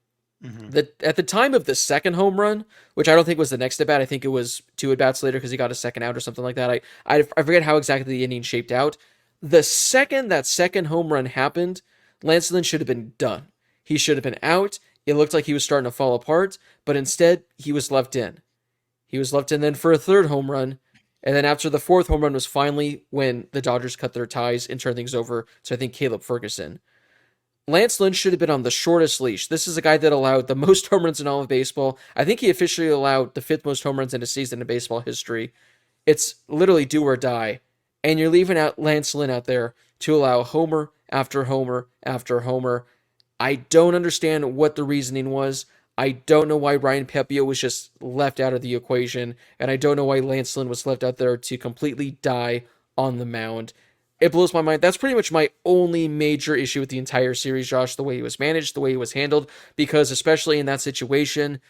At the time of the second home run, which I don't think was the next at-bat, I think it was 2 at-bats later because he got a second out or something like that. I forget how exactly the inning shaped out. The second that second home run happened, Lance Lynn should have been done. He should have been out. It looked like he was starting to fall apart, but instead, he was left in. He was left in then for a 3rd home run, and then after the 4th home run was finally when the Dodgers cut their ties and turned things over to, I think, Caleb Ferguson. Lance Lynn should have been on the shortest leash. This is a guy that allowed the most home runs in all of baseball. I think he officially allowed the 5th most home runs in a season in baseball history. It's literally do or die. And you're leaving out Lance Lynn out there to allow homer after homer after homer. I don't understand what the reasoning was. I don't know why Ryan Pepiot was just left out of the equation. And I don't know why Lance Lynn was left out there to completely die on the mound. It blows my mind. That's pretty much my only major issue with the entire series, Josh, the way he was managed, the way he was handled, because especially in that situation,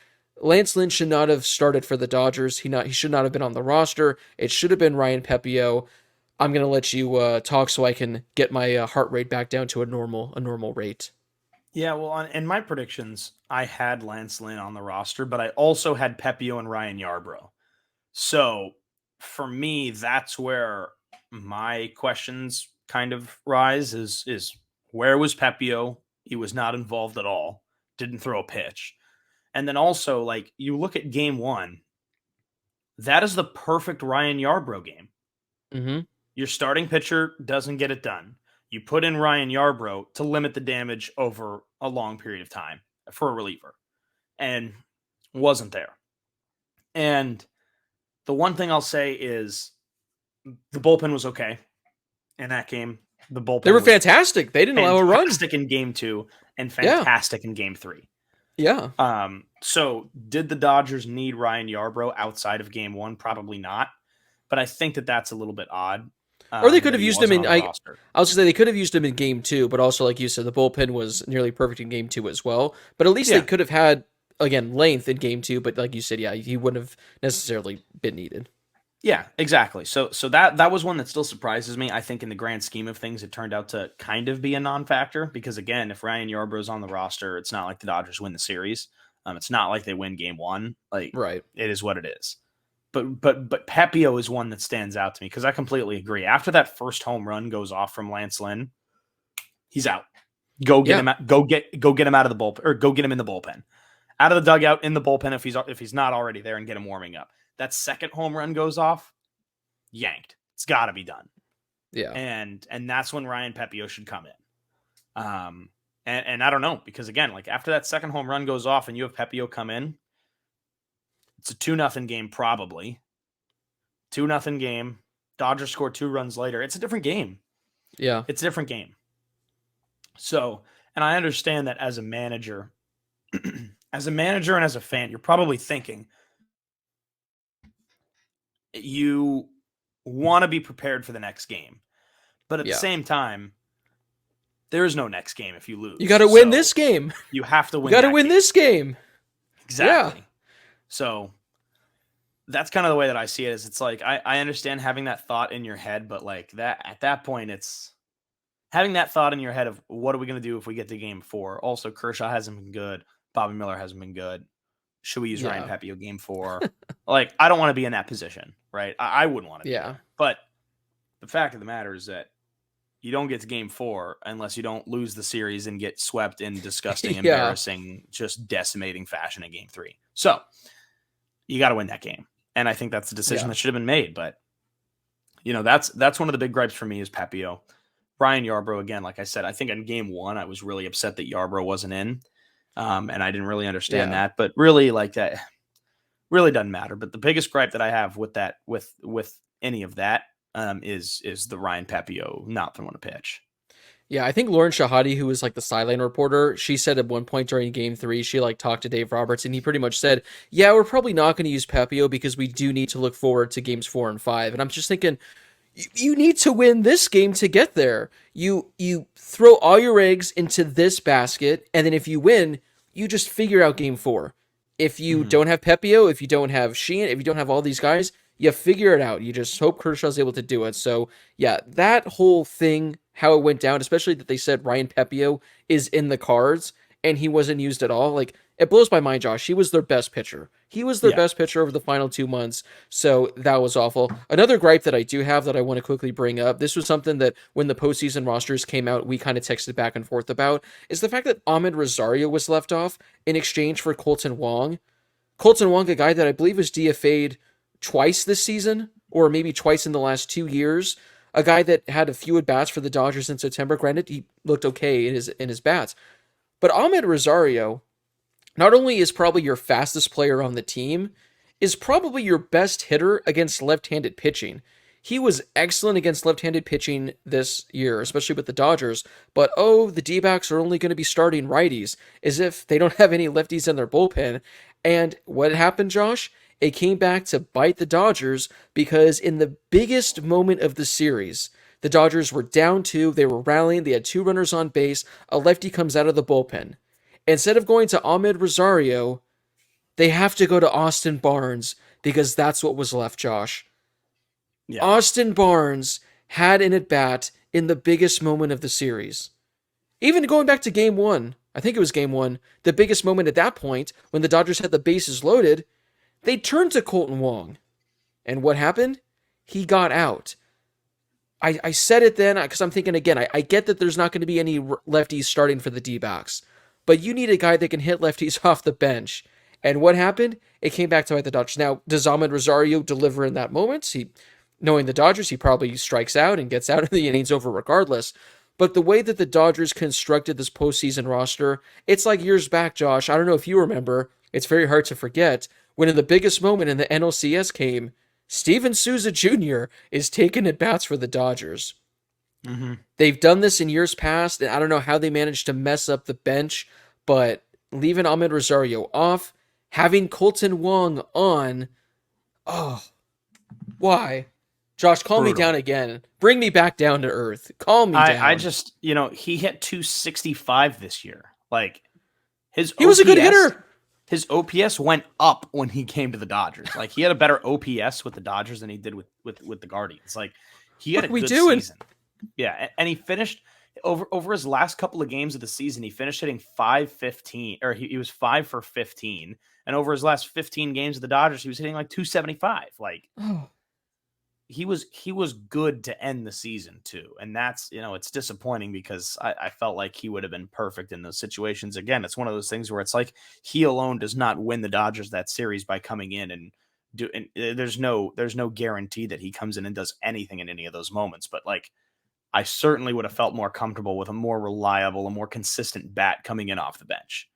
Lance Lynn should not have started for the Dodgers. He should not have been on the roster. It should have been Ryan Pepiot. I'm going to let you talk so I can get my heart rate back down to a normal rate. Yeah, well, in my predictions, I had Lance Lynn on the roster, but I also had Pepio and Ryan Yarbrough. So for me, that's where my questions kind of rise is where was Pepio? He was not involved at all, didn't throw a pitch. And then also, like, you look at game one, that is the perfect Ryan Yarbrough game. Mm-hmm. Your starting pitcher doesn't get it done. You put in Ryan Yarbrough to limit the damage over a long period of time for a reliever, and wasn't there. And the one thing I'll say is the bullpen was okay in that game. The bullpen They were was fantastic. They didn't allow a run. fantastic in game two and fantastic in game three. Yeah. So did the Dodgers need Ryan Yarbrough outside of game one? Probably not. But I think that that's a little bit odd. Or they could have used him in. I was going to say they could have used him in game two, but also, like you said, the bullpen was nearly perfect in game two as well. But at least they could have had, again, length in game two. But like you said, yeah, he wouldn't have necessarily been needed. Yeah, exactly. So that was one that still surprises me. I think in the grand scheme of things, it turned out to kind of be a non-factor because, again, if Ryan Yarbrough's on the roster, it's not like the Dodgers win the series. It's not like they win game one. Like, right. It is what it is. But Pepio is one that stands out to me because I completely agree. After that first home run goes off from Lance Lynn, he's out. Go get him out. Go get him out of the bullpen, or go get him in the bullpen, out of the dugout, in the bullpen if he's not already there, and get him warming up. That second home run goes off, yanked. It's got to be done. Yeah, and that's when Ryan Pepio should come in. And I don't know, because again, like after that second home run goes off and you have Pepio come in, it's a 2-0 game, probably. 2-0 game. Dodgers score 2 runs later. It's a different game. Yeah. It's a different game. So, and I understand that as a manager, and as a fan, you're probably thinking you want to be prepared for the next game. But at the same time, there is no next game if you lose. You got to win this game. You have to win. You got to win this game. Exactly. Yeah. So that's kind of the way that I see it. Is it's like I understand having that thought in your head, but like that at that point, it's having that thought in your head of what are we going to do if we get to game 4. Also, Kershaw hasn't been good. Bobby Miller hasn't been good. Should we use Ryan Pepio game 4? Like, I don't want to be in that position, right? I wouldn't want to. Yeah. But the fact of the matter is that you don't get to game 4 unless you don't lose the series and get swept in disgusting, embarrassing, just decimating fashion in game 3. So you got to win that game. And I think that's a decision that should have been made. But, you know, that's one of the big gripes for me is Pepio. Ryan Yarbrough, again, like I said, I think in game 1, I was really upset that Yarbrough wasn't in. And I didn't really understand that. But really, like, that really doesn't matter. But the biggest gripe that I have with that, with any of that, is the Ryan Pepio not throwing a pitch. Yeah, I think Lauren Shahadi, who was like the sideline reporter, she said at one point during game 3, she like talked to Dave Roberts, and he pretty much said, yeah, we're probably not going to use Pepio because we do need to look forward to games 4 and 5. And I'm just thinking, you need to win this game to get there. You throw all your eggs into this basket, and then if you win, you just figure out game 4. If you don't have Pepio, if you don't have Sheehan, if you don't have all these guys, you figure it out. You just hope Kershaw's able to do it. So, yeah, that whole thing, how it went down, especially that they said Ryan Pepio is in the cards and he wasn't used at all. Like, it blows my mind, Josh. He was their best pitcher. He was their best pitcher over the final 2 months. So that was awful. Another gripe that I do have that I want to quickly bring up, this was something that when the postseason rosters came out, we kind of texted back and forth about, is the fact that Ahmed Rosario was left off in exchange for Colton Wong. Colton Wong, a guy that I believe was DFA'd twice this season, or maybe twice in the last 2 years. A guy that had a few at-bats for the Dodgers in September. Granted, he looked okay in his bats. But Ahmed Rosario, not only is probably your fastest player on the team, is probably your best hitter against left-handed pitching. He was excellent against left-handed pitching this year, especially with the Dodgers. But, the DBacks are only going to be starting righties, as if they don't have any lefties in their bullpen. And what happened, Josh? It came back to bite the Dodgers because in the biggest moment of the series, the Dodgers were down 2, they were rallying, they had 2 runners on base, a lefty comes out of the bullpen. Instead of going to Ahmed Rosario, they have to go to Austin Barnes because that's what was left, Josh. Yeah. Austin Barnes had an at-bat in the biggest moment of the series. Even going back to game 1, I think it was game 1, the biggest moment at that point, when the Dodgers had the bases loaded, they turned to Colton Wong. And what happened? He got out. I said it then because I'm thinking, again, I get that there's not going to be any lefties starting for the D-backs, but you need a guy that can hit lefties off the bench. And what happened? It came back to bite the Dodgers. Now, does Ahmed Rosario deliver in that moment? Knowing the Dodgers, he probably strikes out and gets out of the innings over regardless. But the way that the Dodgers constructed this postseason roster, it's like years back, Josh. I don't know if you remember. It's very hard to forget. When in the biggest moment in the NLCS came, Steven Souza Jr. is taking at bats for the Dodgers. Mm-hmm. They've done this in years past, and I don't know how they managed to mess up the bench, but leaving Ahmed Rosario off, having Colton Wong on, why? Josh, calm me down again. Bring me back down to earth. Calm me down. I just, he hit 265 this year. Like, he was a good hitter. His OPS went up when he came to the Dodgers. Like, he had a better OPS with the Dodgers than he did with the Guardians. Like, he had a good season. Yeah, and he finished over his last couple of games of the season. He finished hitting 515, or he was 5 for 15. And over his last 15 games of the Dodgers, he was hitting like 275. Like, he was good to end the season too. And that's, it's disappointing because I felt like he would have been perfect in those situations. Again, it's one of those things where it's like he alone does not win the Dodgers that series by coming in and there's no guarantee that he comes in and does anything in any of those moments. But like, I certainly would have felt more comfortable with a more reliable, a more consistent bat coming in off the bench.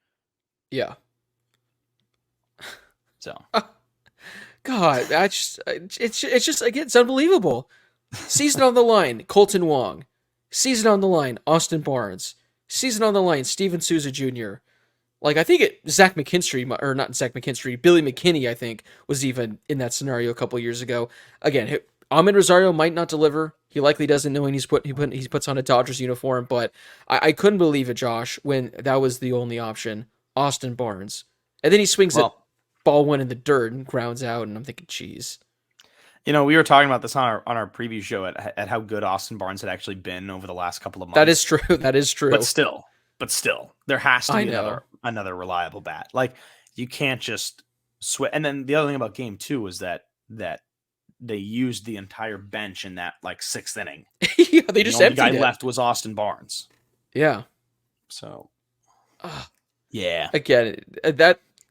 Yeah. So. God, it's just again, it's unbelievable. Season on the line, Colton Wong. Season on the line, Austin Barnes. Season on the line, Steven Souza Jr. Like, I think Billy McKinney, I think, was even in that scenario a couple years ago. Again, Ahmed Rosario might not deliver. He likely doesn't, knowing he puts on a Dodgers uniform. But I couldn't believe it, Josh, when that was the only option. Austin Barnes, and then he swings it. Ball went in the dirt and grounds out, and I'm thinking, geez. We were talking about this on our preview show at how good Austin Barnes had actually been over the last couple of months. That is true. That is true. But still, there has to be another reliable bat. Like, you can't just switch. And then the other thing about game 2 was that they used the entire bench in that like 6th inning. Yeah, they just emptied it. The only guy left was Austin Barnes. Yeah. So, yeah. Again,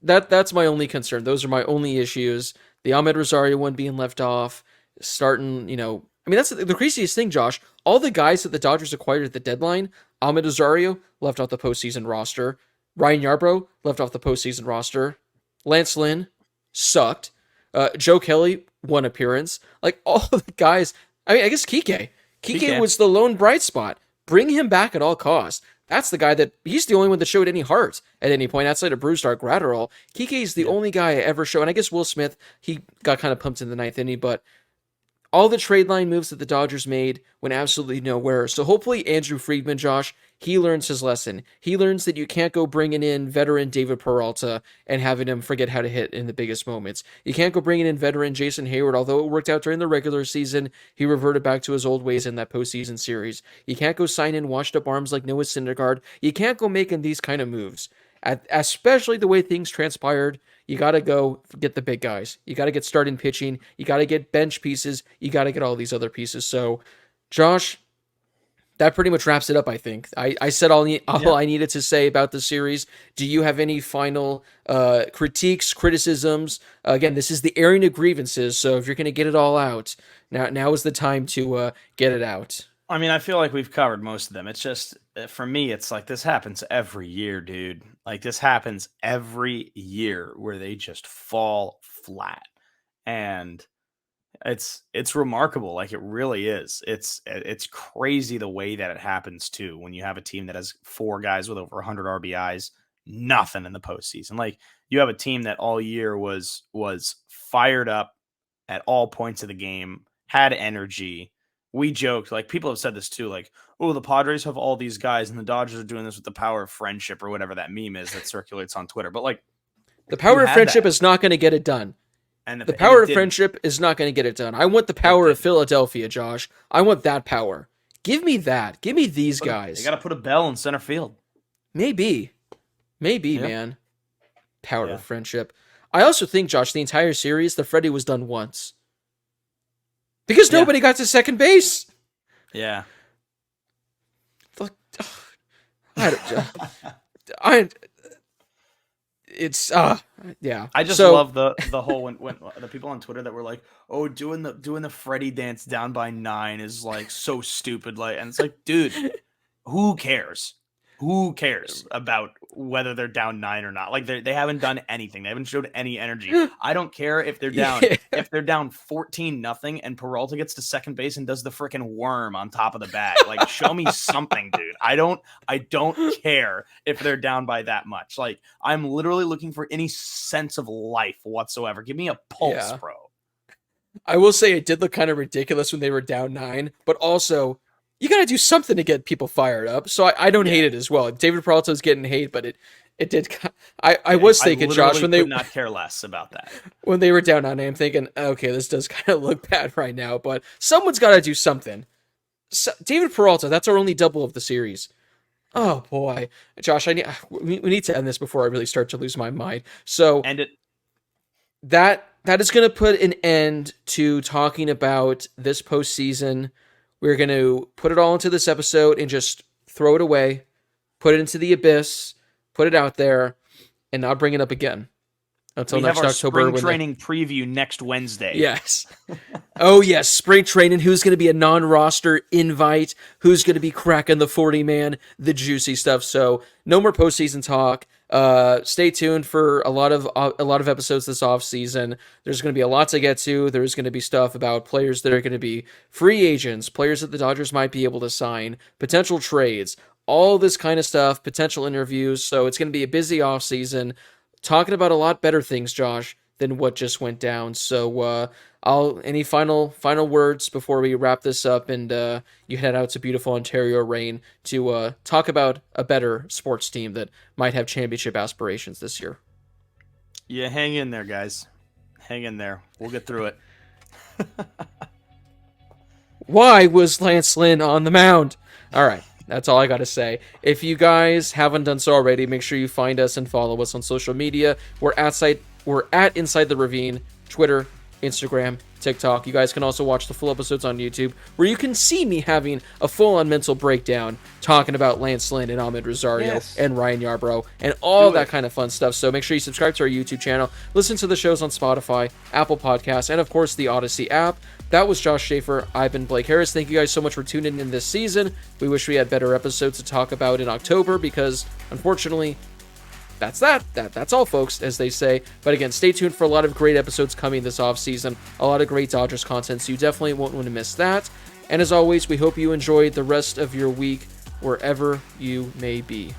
that's my only concern. Those are my only issues. The Ahmed Rosario one being left off, starting, that's the craziest thing, Josh. All the guys that the Dodgers acquired at the deadline, Ahmed Rosario left off the postseason roster. Ryan Yarbrough left off the postseason roster. Lance Lynn sucked. Joe Kelly, 1 appearance. Like, all the guys, I guess Kike. Kike was the lone bright spot. Bring him back at all costs. That's the guy he's the only one that showed any heart at any point outside of Brusdar Gratterall. Kike is the only guy I ever show. And I guess Will Smith, he got kind of pumped in the 9th inning, but all the trade line moves that the Dodgers made went absolutely nowhere. So hopefully Andrew Friedman, Josh, he learns his lesson. He learns that you can't go bringing in veteran David Peralta and having him forget how to hit in the biggest moments. You can't go bringing in veteran Jason Hayward, although it worked out during the regular season. He reverted back to his old ways in that postseason series. You can't go sign in washed-up arms like Noah Syndergaard. You can't go making these kind of moves. Especially the way things transpired, you got to go get the big guys. You got to get starting pitching. You got to get bench pieces. You got to get all these other pieces. So, Josh, that pretty much wraps it up, I think. I said all I needed to say about the series. Do you have any final critiques, criticisms? Again, this is the airing of grievances, so if you're going to get it all out, now is the time to get it out. I mean, I feel like we've covered most of them. It's just, for me, it's like this happens every year, dude. Like, this happens every year where they just fall flat. And it's remarkable. Like, it really is. It's crazy the way that it happens too. When you have a team that has 4 guys with over 100 RBIs, nothing in the postseason. Like, you have a team that all year was fired up at all points of the game, had energy. We joked, like, people have said this too, like, oh, the Padres have all these guys and the Dodgers are doing this with the power of friendship or whatever that meme is that circulates on Twitter. But like, the power of friendship is not going to get it done. And the power of friendship is not going to get it done. I want the power of Philadelphia, Josh. I want that power. Give me that. Give me these guys. They got to put a bell in center field. Maybe. Maybe, man. Power of friendship. I also think, Josh, the entire series, the Freddy was done once. Because nobody got to second base. Yeah. Look, it's yeah. I just love the whole when the people on Twitter that were like, "Oh, doing the Freddy dance down by 9 is like so stupid," like, and it's like, dude, who cares? Who cares about whether they're down 9 or not? Like they haven't done anything. They haven't showed any energy. I don't care if they're down if they're down 14-0 and Peralta gets to second base and does the freaking worm on top of the bag. Like, show me something, dude. I don't care if they're down by that much. Like, I'm literally looking for any sense of life whatsoever. Give me a pulse, bro. I will say it did look kind of ridiculous when they were down 9, but also you got to do something to get people fired up. So I don't hate it as well. David Peralta was getting hate, but it did. I was thinking, Josh, when they could not care less about that. When they were down on I'm thinking, okay, this does kind of look bad right now, but someone's got to do something. So, David Peralta, that's our only double of the series. Oh boy, Josh, we need to end this before I really start to lose my mind. So end it. That is going to put an end to talking about this postseason. We're going to put it all into this episode and just throw it away, put it into the abyss, put it out there, and not bring it up again until next October. Spring training preview next Wednesday. Yes. Oh, yes. Spring training. Who's going to be a non-roster invite? Who's going to be cracking the 40-man? The juicy stuff. So no more postseason talk. Stay tuned for a lot of episodes this off season. There's going to be a lot to get to. There's going to be stuff about players that are going to be free agents, players that the Dodgers might be able to sign, potential trades, all this kind of stuff, potential interviews. So it's going to be a busy off season, talking about a lot better things, Josh, than what just went down. So any final words before we wrap this up and you head out to beautiful Ontario Rain to talk about a better sports team that might have championship aspirations this year? Yeah, hang in there, guys. Hang in there. We'll get through it. Why was Lance Lynn on the mound? All right. That's all I got to say. If you guys haven't done so already, make sure you find us and follow us on social media. We're at Inside the Ravine, Twitter, Instagram, TikTok. You guys can also watch the full episodes on YouTube, where you can see me having a full-on mental breakdown talking about Lance Lynn and Ahmed Rosario and Ryan Yarbrough and all that kind of fun stuff. So make sure you subscribe to our YouTube channel, listen to the shows on Spotify, Apple Podcasts, and of course the Odyssey app. That was Josh Schaefer. I've been Blake Harris. Thank you guys so much for tuning in this season. We wish we had better episodes to talk about in October because, unfortunately, that's all, folks, as they say. But again, stay tuned for a lot of great episodes coming this offseason. A lot of great Dodgers content, so you definitely won't want to miss that. And as always, we hope you enjoyed the rest of your week wherever you may be.